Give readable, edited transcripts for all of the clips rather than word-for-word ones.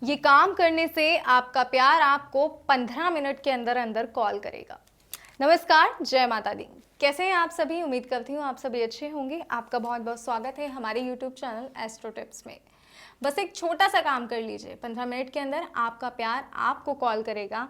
ये काम करने से आपका प्यार आपको 15 मिनट के अंदर अंदर कॉल करेगा। नमस्कार, जय माता दी। कैसे हैं आप सभी? उम्मीद करती हूँ आप सभी अच्छे होंगे। आपका बहुत बहुत स्वागत है हमारे YouTube चैनल एस्ट्रो टिप्स में। बस एक छोटा सा काम कर लीजिए, 15 मिनट के अंदर आपका प्यार आपको कॉल करेगा।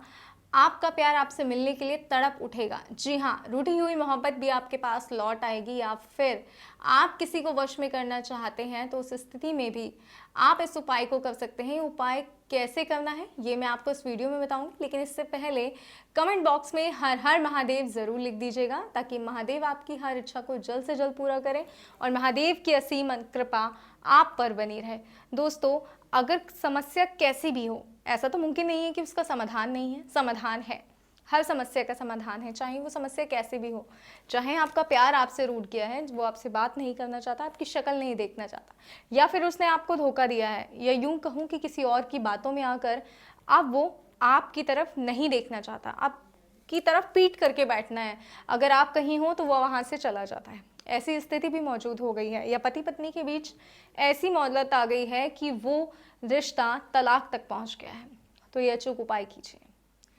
आपका प्यार आपसे मिलने के लिए तड़प उठेगा। जी हाँ, रूठी हुई मोहब्बत भी आपके पास लौट आएगी, या फिर आप किसी को वश में करना चाहते हैं तो उस स्थिति में भी आप इस उपाय को कर सकते हैं। ये उपाय कैसे करना है ये मैं आपको इस वीडियो में बताऊंगी, लेकिन इससे पहले कमेंट बॉक्स में हर हर महादेव ज़रूर लिख दीजिएगा, ताकि महादेव आपकी हर इच्छा को जल्द से जल्द पूरा करें और महादेव की असीम कृपा आप पर बनी रहे। दोस्तों, अगर समस्या कैसी भी हो, ऐसा तो मुमकिन नहीं है कि उसका समाधान नहीं है। समाधान है, हर समस्या का समाधान है, चाहे वो समस्या कैसी भी हो। चाहे आपका प्यार आपसे रूठ गया है, वो आपसे बात नहीं करना चाहता, आपकी शक्ल नहीं देखना चाहता, या फिर उसने आपको धोखा दिया है, या यूं कहूँ कि किसी और की बातों में आकर अब वो आपकी तरफ नहीं देखना चाहता, आपकी तरफ पीठ करके बैठना है। अगर आप कहीं हो तो वह वहाँ से चला जाता है। ऐसी स्थिति भी मौजूद हो गई है, या पति पत्नी के बीच ऐसी मोहलत आ गई है कि वो रिश्ता तलाक तक पहुंच गया है। तो ये अचूक उपाय कीजिए।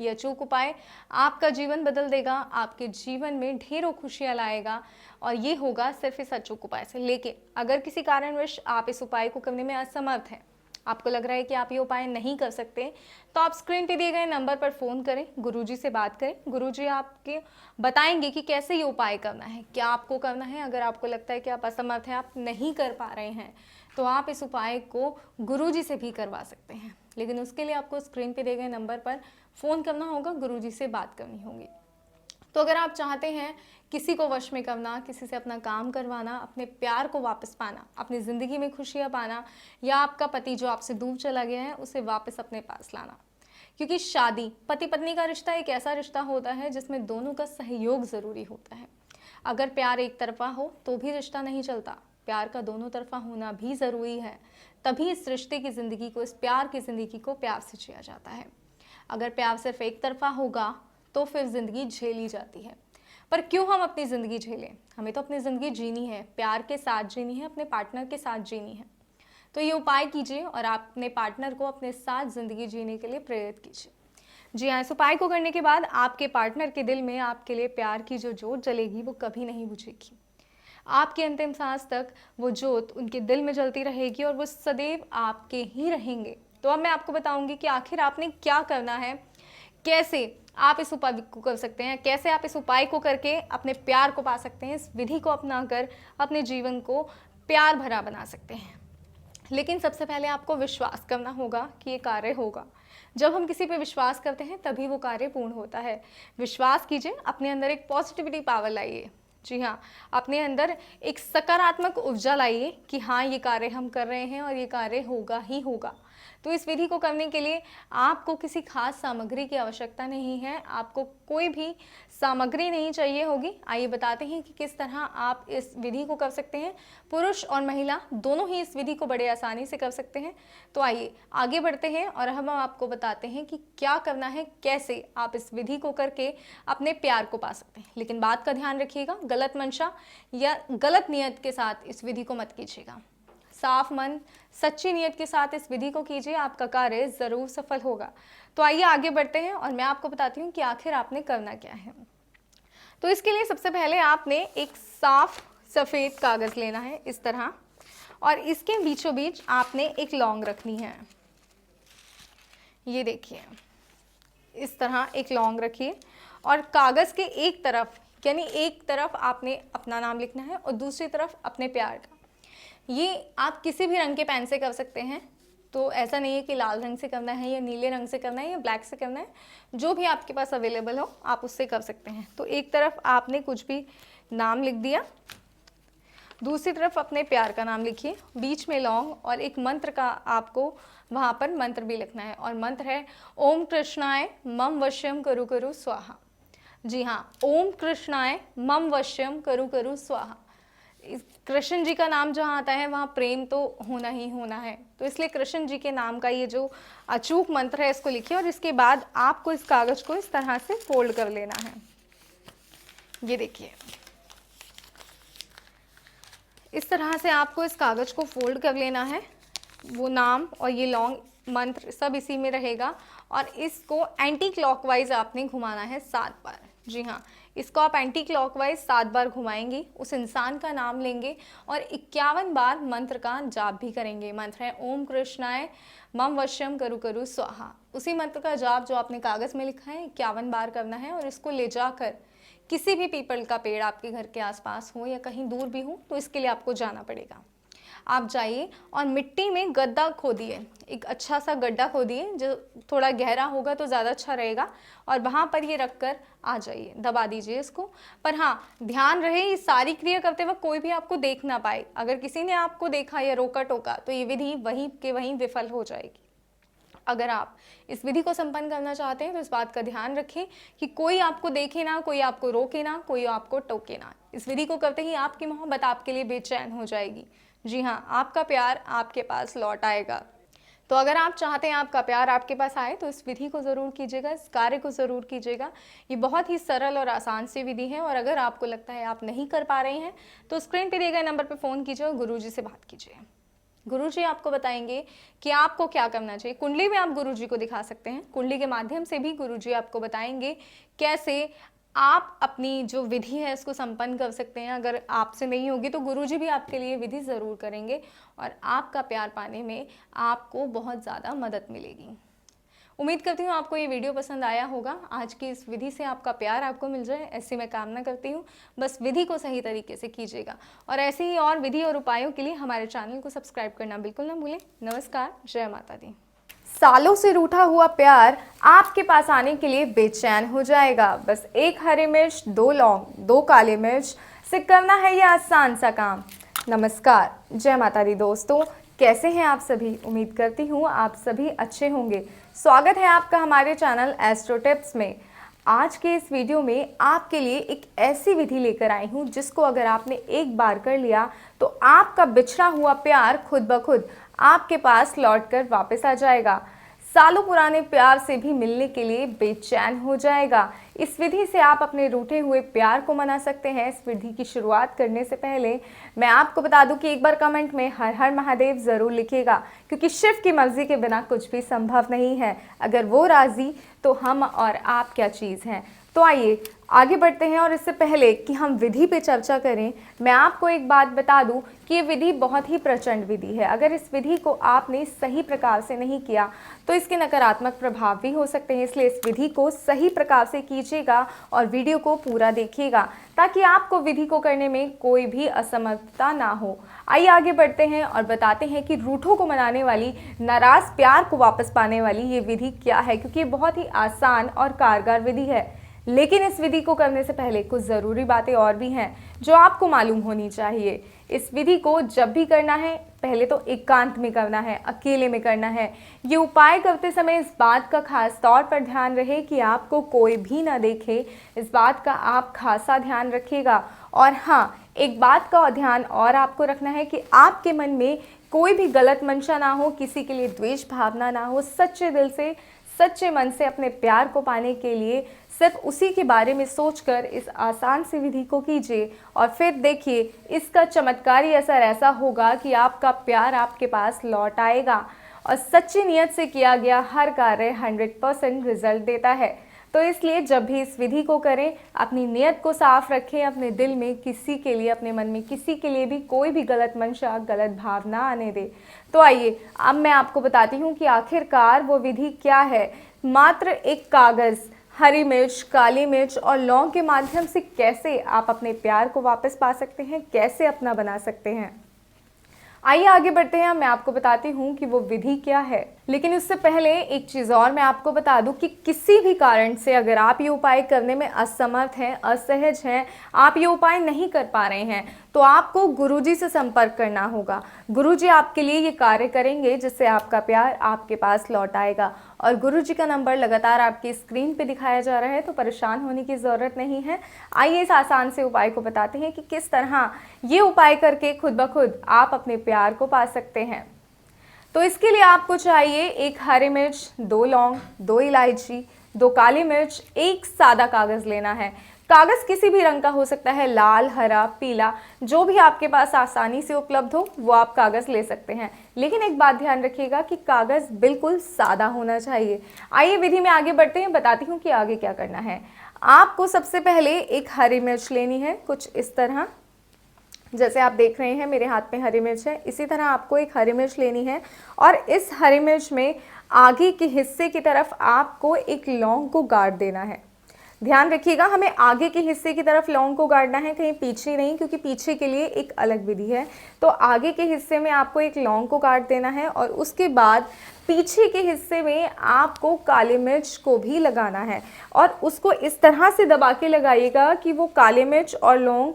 ये अचूक उपाय आपका जीवन बदल देगा, आपके जीवन में ढेरों खुशियां लाएगा, और ये होगा सिर्फ इस अचूक उपाय से। लेकिन अगर किसी कारणवश आप इस उपाय को करने में असमर्थ हैं, आपको लग रहा है कि आप ये उपाय नहीं कर सकते, तो आप स्क्रीन पे दिए गए नंबर पर फ़ोन करें, गुरुजी से बात करें। गुरुजी आपके बताएंगे कि कैसे ये उपाय करना है, क्या आपको करना है। अगर आपको लगता है कि आप असमर्थ हैं, आप नहीं कर पा रहे हैं, तो आप इस उपाय को गुरुजी से भी करवा सकते हैं। लेकिन उसके लिए आपको स्क्रीन पे दिए गए नंबर पर फ़ोन करना होगा, गुरुजी से बात करनी होगी। तो अगर आप चाहते हैं किसी को वश में करना, किसी से अपना काम करवाना, अपने प्यार को वापस पाना, अपनी ज़िंदगी में खुशियाँ पाना, या आपका पति जो आपसे दूर चला गया है उसे वापस अपने पास लाना, क्योंकि शादी, पति पत्नी का रिश्ता एक ऐसा रिश्ता होता है जिसमें दोनों का सहयोग ज़रूरी होता है। अगर प्यार एक तरफा हो तो भी रिश्ता नहीं चलता, प्यार का दोनों तरफा होना भी ज़रूरी है। तभी इस रिश्ते की ज़िंदगी को, इस प्यार की ज़िंदगी को प्यार से जिया जाता है। अगर प्यार सिर्फ एक तरफा होगा तो फिर ज़िंदगी झेली जाती है। पर क्यों हम अपनी ज़िंदगी झेलें? हमें तो अपनी ज़िंदगी जीनी है, प्यार के साथ जीनी है, अपने पार्टनर के साथ जीनी है। तो ये उपाय कीजिए और आप अपने पार्टनर को अपने साथ ज़िंदगी जीने के लिए प्रेरित कीजिए। जी हाँ, इस उपाय को करने के बाद आपके पार्टनर के दिल में आपके लिए प्यार की जो जोत जलेगी वो कभी नहीं बुझेगी। आपकी अंतिम सांस तक वो जोत उनके दिल में जलती रहेगी और वो सदैव आपके ही रहेंगे। तो अब मैं आपको बताऊंगी कि आखिर आपने क्या करना है, कैसे आप इस उपाय को कर सकते हैं, कैसे आप इस उपाय को करके अपने प्यार को पा सकते हैं, इस विधि को अपनाकर अपने जीवन को प्यार भरा बना सकते हैं। लेकिन सबसे पहले आपको विश्वास करना होगा कि ये कार्य होगा। जब हम किसी पे विश्वास करते हैं तभी वो कार्य पूर्ण होता है। विश्वास कीजिए, अपने अंदर एक पॉजिटिविटी पावर लाइए। जी हाँ, अपने अंदर एक सकारात्मक ऊर्जा लाइए कि हाँ, ये कार्य हम कर रहे हैं और ये कार्य होगा ही होगा। तो इस विधि को करने के लिए आपको किसी खास सामग्री की आवश्यकता नहीं है, आपको कोई भी सामग्री नहीं चाहिए होगी। आइए बताते हैं कि किस तरह आप इस विधि को कर सकते हैं। पुरुष और महिला दोनों ही इस विधि को बड़े आसानी से कर सकते हैं। तो आइए आगे बढ़ते हैं और हम आपको बताते हैं कि क्या करना है, कैसे आप इस विधि को करके अपने प्यार को पा सकते हैं। लेकिन बात का ध्यान रखिएगा, गलत मंशा या गलत नियत के साथ इस विधि को मत कीजिएगा। साफ मन, सच्ची नियत के साथ इस विधि को कीजिए, आपका कार्य ज़रूर सफल होगा। तो आइए आगे बढ़ते हैं और मैं आपको बताती हूँ कि आखिर आपने करना क्या है। तो इसके लिए सबसे पहले आपने एक साफ सफ़ेद कागज़ लेना है इस तरह, और इसके बीचों बीच आपने एक लौंग रखनी है। ये देखिए, इस तरह एक लौंग रखिए और कागज़ के एक तरफ, यानी एक तरफ आपने अपना नाम लिखना है और दूसरी तरफ अपने प्यार का। ये आप किसी भी रंग के पेन से कर सकते हैं, तो ऐसा नहीं है कि लाल रंग से करना है या नीले रंग से करना है या ब्लैक से करना है, जो भी आपके पास अवेलेबल हो आप उससे कर सकते हैं। तो एक तरफ आपने कुछ भी नाम लिख दिया, दूसरी तरफ अपने प्यार का नाम लिखिए, बीच में लौंग, और एक मंत्र का आपको वहाँ पर मंत्र भी लिखना है, और मंत्र है ओम कृष्णाय मम वश्यम करु करु स्वाहा। जी हाँ, ओम कृष्णाय मम वश्यम करु करु स्वाहा। कृष्ण जी का नाम जहाँ आता है वहाँ प्रेम तो होना ही होना है, तो इसलिए कृष्ण जी के नाम का ये जो अचूक मंत्र है इसको लिखिए, और इसके बाद आपको इस कागज़ को इस तरह से फोल्ड कर लेना है। ये देखिए, इस तरह से आपको इस कागज़ को फोल्ड कर लेना है। वो नाम और ये लौंग मंत्र सब इसी में रहेगा। और इसको एंटी क्लॉकवाइज आपने घुमाना है 7 बार। जी हाँ, इसको आप एंटी क्लॉकवाइज 7 बार घुमाएंगे, उस इंसान का नाम लेंगे और 51 बार मंत्र का जाप भी करेंगे। मंत्र है ओम कृष्णाय मम वश्यम करु करु स्वाहा। उसी मंत्र का जाप जो आपने कागज़ में लिखा है 51 बार करना है और इसको ले जाकर किसी भी पीपल का पेड़ आपके घर के आसपास हो या कहीं दूर भी हो तो इसके लिए आपको जाना पड़ेगा। आप जाइए और मिट्टी में गड्ढा खोदिए, एक अच्छा सा गड्ढा खोदिए जो थोड़ा गहरा होगा तो ज़्यादा अच्छा रहेगा, और वहाँ पर ये रख कर आ जाइए, दबा दीजिए इसको। पर हाँ, ध्यान रहे ये सारी क्रिया करते वक्त कोई भी आपको देख ना पाए। अगर किसी ने आपको देखा या रोका टोका तो ये विधि वहीं के वहीं विफल हो जाएगी। अगर आप इस विधि को संपन्न करना चाहते हैं तो इस बात का ध्यान रखें कि कोई आपको देखे ना, कोई आपको रोके ना, कोई आपको टोके ना। इस विधि को करते ही आपकी मोहब्बत आपके लिए बेचैन हो जाएगी। जी हाँ, आपका प्यार आपके पास लौट आएगा। तो अगर आप चाहते हैं आपका प्यार आपके पास आए तो इस विधि को ज़रूर कीजिएगा, इस कार्य को ज़रूर कीजिएगा। ये बहुत ही सरल और आसान सी विधि है। और अगर आपको लगता है आप नहीं कर पा रहे हैं तो स्क्रीन पर दिए गए नंबर पर फ़ोन कीजिए और गुरुजी से बात कीजिए। गुरुजी आपको बताएंगे कि आपको क्या करना चाहिए। कुंडली में आप गुरुजी को दिखा सकते हैं, कुंडली के माध्यम से भी गुरुजी आपको बताएंगे कैसे आप अपनी जो विधि है इसको संपन्न कर सकते हैं। अगर आपसे नहीं होगी तो गुरुजी भी आपके लिए विधि ज़रूर करेंगे और आपका प्यार पाने में आपको बहुत ज़्यादा मदद मिलेगी। उम्मीद करती हूँ आपको ये वीडियो पसंद आया होगा। आज की इस विधि से आपका प्यार आपको मिल जाए ऐसी मैं कामना करती हूँ। बस विधि को सही तरीके से कीजिएगा और ऐसे ही और विधि और उपायों के लिए हमारे चैनल को सब्सक्राइब करना बिल्कुल ना भूलें। नमस्कार, जय माता दी। सालों से रूठा हुआ प्यार आपके पास आने के लिए बेचैन हो जाएगा। बस 1 हरी मिर्च, 2 लौंग, 2 काली मिर्च से करना है यह आसान सा काम। नमस्कार, जय माता दी दोस्तों, कैसे हैं आप सभी? उम्मीद करती हूँ आप सभी अच्छे होंगे। स्वागत है आपका हमारे चैनल एस्ट्रो टिप्स में। आज के इस वीडियो में आपके लिए एक ऐसी विधि लेकर आई हूँ जिसको अगर आपने एक बार कर लिया तो आपका बिछड़ा हुआ प्यार खुद ब खुद आपके पास लौटकर वापस आ जाएगा। सालों पुराने प्यार से भी मिलने के लिए बेचैन हो जाएगा। इस विधि से आप अपने रूठे हुए प्यार को मना सकते हैं। इस विधि की शुरुआत करने से पहले मैं आपको बता दूं कि एक बार कमेंट में हर हर महादेव ज़रूर लिखिएगा, क्योंकि शिव की मर्जी के बिना कुछ भी संभव नहीं है। अगर वो राज़ी तो हम और आप क्या चीज़ हैं। तो आइए आगे बढ़ते हैं और इससे पहले कि हम विधि पे चर्चा करें, मैं आपको एक बात बता दूं कि ये विधि बहुत ही प्रचंड विधि है। अगर इस विधि को आपने सही प्रकार से नहीं किया तो इसके नकारात्मक प्रभाव भी हो सकते हैं। इसलिए इस विधि को सही प्रकार से कीजिएगा और वीडियो को पूरा देखिएगा ताकि आपको विधि को करने में कोई भी असमर्थता ना हो। आइए आगे बढ़ते हैं और बताते हैं कि रूठों को मनाने वाली, नाराज़ प्यार को वापस पाने वाली ये विधि क्या है, क्योंकि ये बहुत ही आसान और कारगर विधि है। लेकिन इस विधि को करने से पहले कुछ ज़रूरी बातें और भी हैं जो आपको मालूम होनी चाहिए। इस विधि को जब भी करना है पहले तो एकांत में करना है, अकेले में करना है। ये उपाय करते समय इस बात का खास तौर पर ध्यान रहे कि आपको कोई भी ना देखे। इस बात का आप खासा ध्यान रखिएगा। और हाँ, एक बात का ध्यान और आपको रखना है कि आपके मन में कोई भी गलत मंशा ना हो, किसी के लिए द्वेष भावना ना हो। सच्चे दिल से, सच्चे मन से अपने प्यार को पाने के लिए सिर्फ उसी के बारे में सोचकर इस आसान सी विधि को कीजिए और फिर देखिए इसका चमत्कारी असर ऐसा होगा कि आपका प्यार आपके पास लौट आएगा। और सच्ची नियत से किया गया हर कार्य 100% रिजल्ट देता है। तो इसलिए जब भी इस विधि को करें अपनी नियत को साफ रखें, अपने दिल में किसी के लिए, अपने मन में किसी के लिए भी कोई भी गलत मंशा, गलत भावना आने दे। तो आइए अब मैं आपको बताती हूँ कि आखिरकार वो विधि क्या है। मात्र एक कागज़, हरी मिर्च, काली मिर्च और लौंग के माध्यम से कैसे आप अपने प्यार को वापस पा सकते हैं, कैसे अपना बना सकते हैं। आइए आगे बढ़ते हैं, मैं आपको बताती हूँ कि वो विधि क्या है। लेकिन उससे पहले एक चीज़ और मैं आपको बता दूं कि किसी भी कारण से अगर आप ये उपाय करने में असमर्थ हैं, असहज हैं, आप ये उपाय नहीं कर पा रहे हैं तो आपको गुरुजी से संपर्क करना होगा। गुरुजी आपके लिए ये कार्य करेंगे जिससे आपका प्यार आपके पास लौट आएगा। और गुरुजी का नंबर लगातार आपकी स्क्रीन पे दिखाया जा रहा है, तो परेशान होने की ज़रूरत नहीं है। आइए इस आसान से उपाय को बताते हैं कि किस तरह ये उपाय करके खुद ब खुद आप अपने प्यार को पा सकते हैं। तो इसके लिए आपको चाहिए 1 हरी मिर्च, 2 लौंग, 2 इलायची, 2 काली मिर्च, 1 सादा कागज़ लेना है। कागज़ किसी भी रंग का हो सकता है, लाल, हरा, पीला, जो भी आपके पास आसानी से उपलब्ध हो वो आप कागज़ ले सकते हैं। लेकिन एक बात ध्यान रखिएगा कि कागज़ बिल्कुल सादा होना चाहिए। आइए विधि में आगे बढ़ते हैं, बताती हूँ कि आगे क्या करना है। आपको सबसे पहले एक हरी मिर्च लेनी है, कुछ इस तरह, जैसे आप देख रहे हैं मेरे हाथ में हरी मिर्च है, इसी तरह आपको एक हरी मिर्च लेनी है। और इस हरी मिर्च में आगे के हिस्से की तरफ आपको एक लौंग को गाड़ देना है। ध्यान रखिएगा, हमें आगे के हिस्से की तरफ लौंग को गाड़ना है, कहीं पीछे नहीं, क्योंकि पीछे के लिए एक अलग विधि है। तो आगे के हिस्से में आपको एक लौंग को गाड़ देना है और उसके बाद पीछे के हिस्से में आपको काली मिर्च को भी लगाना है और उसको इस तरह से दबा के लगाइएगा कि वो काली मिर्च और लौंग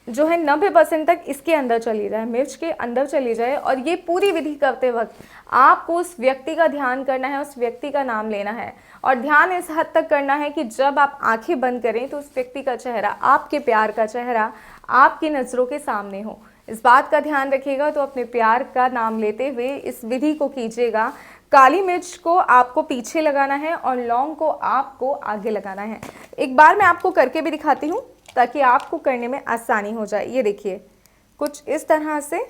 जो है 90% तक इसके अंदर चली जाए, मिर्च के अंदर चली जाए। और ये पूरी विधि करते वक्त आपको उस व्यक्ति का ध्यान करना है, उस व्यक्ति का नाम लेना है और ध्यान इस हद तक करना है कि जब आप आंखें बंद करें तो उस व्यक्ति का चेहरा, आपके प्यार का चेहरा आपकी नज़रों के सामने हो। इस बात का ध्यान रखिएगा। तो अपने प्यार का नाम लेते हुए इस विधि को कीजिएगा। काली मिर्च को आपको पीछे लगाना है और लौंग को आपको आगे लगाना है। एक बार मैं आपको करके भी दिखाती हूँ ताकि आपको करने में आसानी हो जाए। ये देखिए, कुछ इस तरह से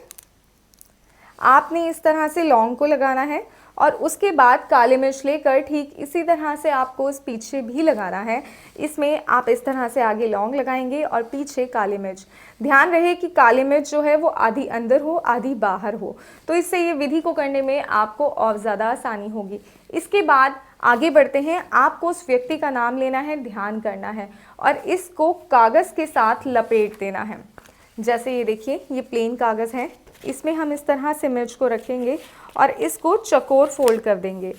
आपने इस तरह से लौंग को लगाना है और उसके बाद काली मिर्च लेकर ठीक इसी तरह से आपको उस पीछे भी लगाना है। इसमें आप इस तरह से आगे लौंग लगाएंगे और पीछे काली मिर्च। ध्यान रहे कि काली मिर्च जो है वो आधी अंदर हो आधी बाहर हो, तो इससे ये विधि को करने में आपको और ज़्यादा आसानी होगी। इसके बाद आगे बढ़ते हैं। आपको उस व्यक्ति का नाम लेना है, ध्यान करना है और इसको कागज़ के साथ लपेट देना है। जैसे ये देखिए, ये प्लेन कागज़ है, इसमें हम इस तरह से मिर्च को रखेंगे और इसको चौकोर फोल्ड कर देंगे।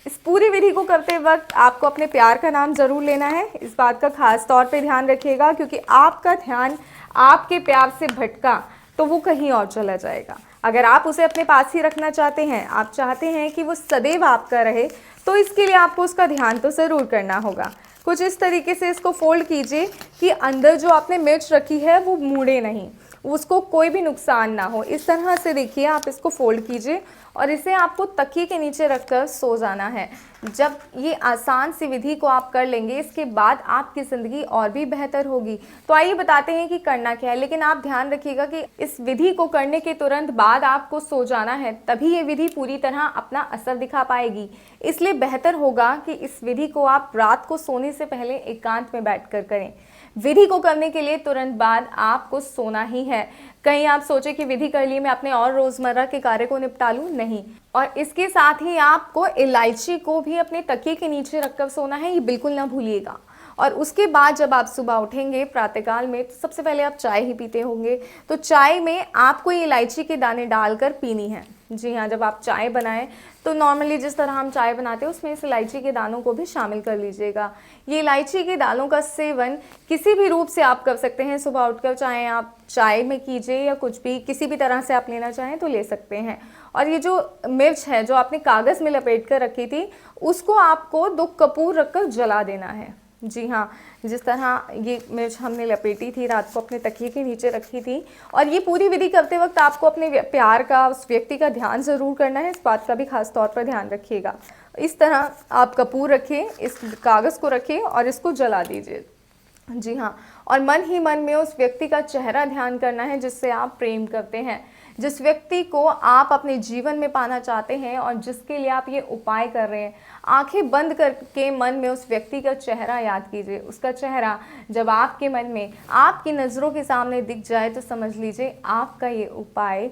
इस पूरी विधि को करते वक्त आपको अपने प्यार का नाम ज़रूर लेना है। इस बात का खास तौर पे ध्यान रखिएगा, क्योंकि आपका ध्यान आपके प्यार से भटका तो वो कहीं और चला जाएगा। अगर आप उसे अपने पास ही रखना चाहते हैं, आप चाहते हैं कि वो सदैव आपका रहे, तो इसके लिए आपको उसका ध्यान तो ज़रूर करना होगा। कुछ इस तरीके से इसको फोल्ड कीजिए कि अंदर जो आपने मिर्च रखी है वो मुड़े नहीं, उसको कोई भी नुकसान ना हो। इस तरह से देखिए, आप इसको फोल्ड कीजिए और इसे आपको तकिए के नीचे रखकर सो जाना है। जब ये आसान सी विधि को आप कर लेंगे, इसके बाद आपकी ज़िंदगी और भी बेहतर होगी। तो आइए बताते हैं कि करना क्या है, लेकिन आप ध्यान रखिएगा कि इस विधि को करने के तुरंत बाद आपको सो जाना है, तभी ये विधि पूरी तरह अपना असर दिखा पाएगी। इसलिए बेहतर होगा कि इस विधि को आप रात को सोने से पहले एकांत में बैठकर करें। विधि को करने के लिए तुरंत बाद आपको सोना ही है। कहीं आप सोचे कि विधि कर ली, मैं अपने और रोज़मर्रा के कार्य को निपटा लूँ, नहीं। और इसके साथ ही आपको इलायची को भी अपने तकिए के नीचे रखकर सोना है, ये बिल्कुल ना भूलिएगा। और उसके बाद जब आप सुबह उठेंगे प्रातःकाल में, तो सबसे पहले आप चाय ही पीते होंगे, तो चाय में आपको ये इलायची के दाने डालकर पीनी है। जी हाँ, जब आप चाय बनाएं तो नॉर्मली जिस तरह हम चाय बनाते हैं उसमें इस इलायची के दानों को भी शामिल कर लीजिएगा। ये इलायची के दानों का सेवन किसी भी रूप से आप कर सकते हैं सुबह उठकर, चाहे आप चाय में कीजिए या कुछ भी किसी भी तरह से आप लेना चाहें तो ले सकते हैं। और ये जो मिर्च है जो आपने कागज़ में लपेट कर रखी थी, उसको आपको 2 कपूर रखकर जला देना है। जी हाँ, जिस तरह ये मिर्च हमने लपेटी थी, रात को अपने तकिए के नीचे रखी थी। और ये पूरी विधि करते वक्त आपको अपने प्यार का, उस व्यक्ति का ध्यान ज़रूर करना है, इस बात का भी खास तौर पर ध्यान रखिएगा। इस तरह आप कपूर रखिए, इस कागज़ को रखिए और इसको जला दीजिए। जी हाँ, और मन ही मन में उस व्यक्ति का चेहरा ध्यान करना है जिससे आप प्रेम करते हैं, जिस व्यक्ति को आप अपने जीवन में पाना चाहते हैं और जिसके लिए आप ये उपाय कर रहे हैं। आंखें बंद करके मन में उस व्यक्ति का चेहरा याद कीजिए। उसका चेहरा जब आपके मन में, आपकी नज़रों के सामने दिख जाए तो समझ लीजिए आपका ये उपाय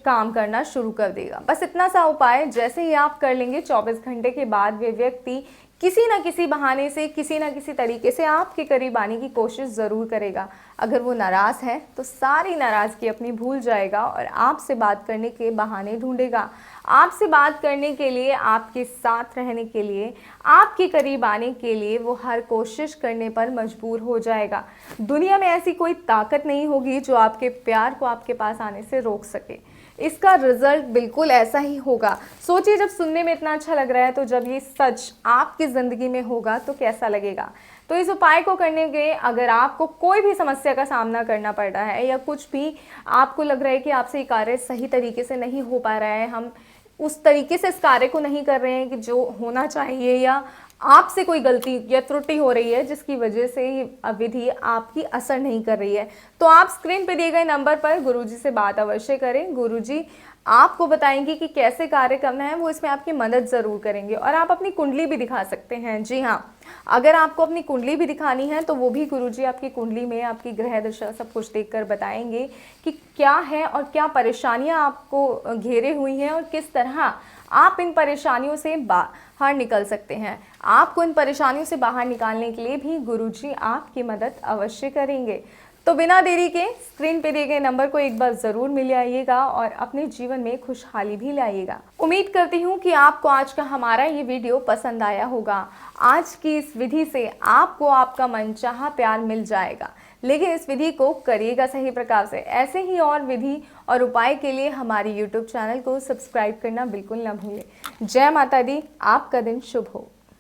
काम करना शुरू कर देगा। बस इतना सा उपाय जैसे ही आप कर लेंगे, 24 घंटे के बाद वे व्यक्ति किसी न किसी बहाने से, किसी न किसी तरीके से आपके करीब आने की कोशिश ज़रूर करेगा। अगर वो नाराज़ है तो सारी नाराज़गी अपनी भूल जाएगा और आपसे बात करने के बहाने ढूंढेगा। आपसे बात करने के लिए, आपके साथ रहने के लिए, आपके करीब आने के लिए वो हर कोशिश करने पर मजबूर हो जाएगा। दुनिया में ऐसी कोई ताकत नहीं होगी जो आपके प्यार को आपके पास आने से रोक सके। इसका रिजल्ट बिल्कुल ऐसा ही होगा। सोचिए, जब सुनने में इतना अच्छा लग रहा है तो जब ये सच आपकी ज़िंदगी में होगा तो कैसा लगेगा। तो इस उपाय को करने के, अगर आपको कोई भी समस्या का सामना करना पड़ रहा है या कुछ भी आपको लग रहा है कि आपसे ये कार्य सही तरीके से नहीं हो पा रहा है, हम उस तरीके से इस कार्य को नहीं कर रहे हैं कि जो होना चाहिए, या आपसे कोई गलती या त्रुटि हो रही है जिसकी वजह से ये विधि आपकी असर नहीं कर रही है, तो आप स्क्रीन पे दिए गए नंबर पर गुरुजी से बात अवश्य करें। गुरुजी आपको बताएंगे कि कैसे कार्य करना है, वो इसमें आपकी मदद ज़रूर करेंगे। और आप अपनी कुंडली भी दिखा सकते हैं। जी हाँ, अगर आपको अपनी कुंडली भी दिखानी है तो वो भी गुरुजी आपकी कुंडली में आपकी ग्रह दशा सब कुछ देखकर बताएंगे कि क्या है और क्या परेशानियां आपको घेरे हुई हैं और किस तरह आप इन परेशानियों से बाहर निकल सकते हैं। आपको इन परेशानियों से बाहर निकालने के लिए भी गुरुजी आपकी मदद अवश्य करेंगे। तो बिना देरी के स्क्रीन पे दिए गए नंबर को एक बार ज़रूर मिल आइएगा और अपने जीवन में खुशहाली भी लाइएगा। उम्मीद करती हूँ कि आपको आज का हमारा ये वीडियो पसंद आया होगा। आज की इस विधि से आपको आपका मनचाहा प्यार मिल जाएगा, लेकिन इस विधि को करिएगा सही प्रकार से। ऐसे ही और विधि और उपाय के लिए हमारी YouTube चैनल को सब्सक्राइब करना बिल्कुल ना भूलें। जय माता दी, आपका दिन शुभ हो।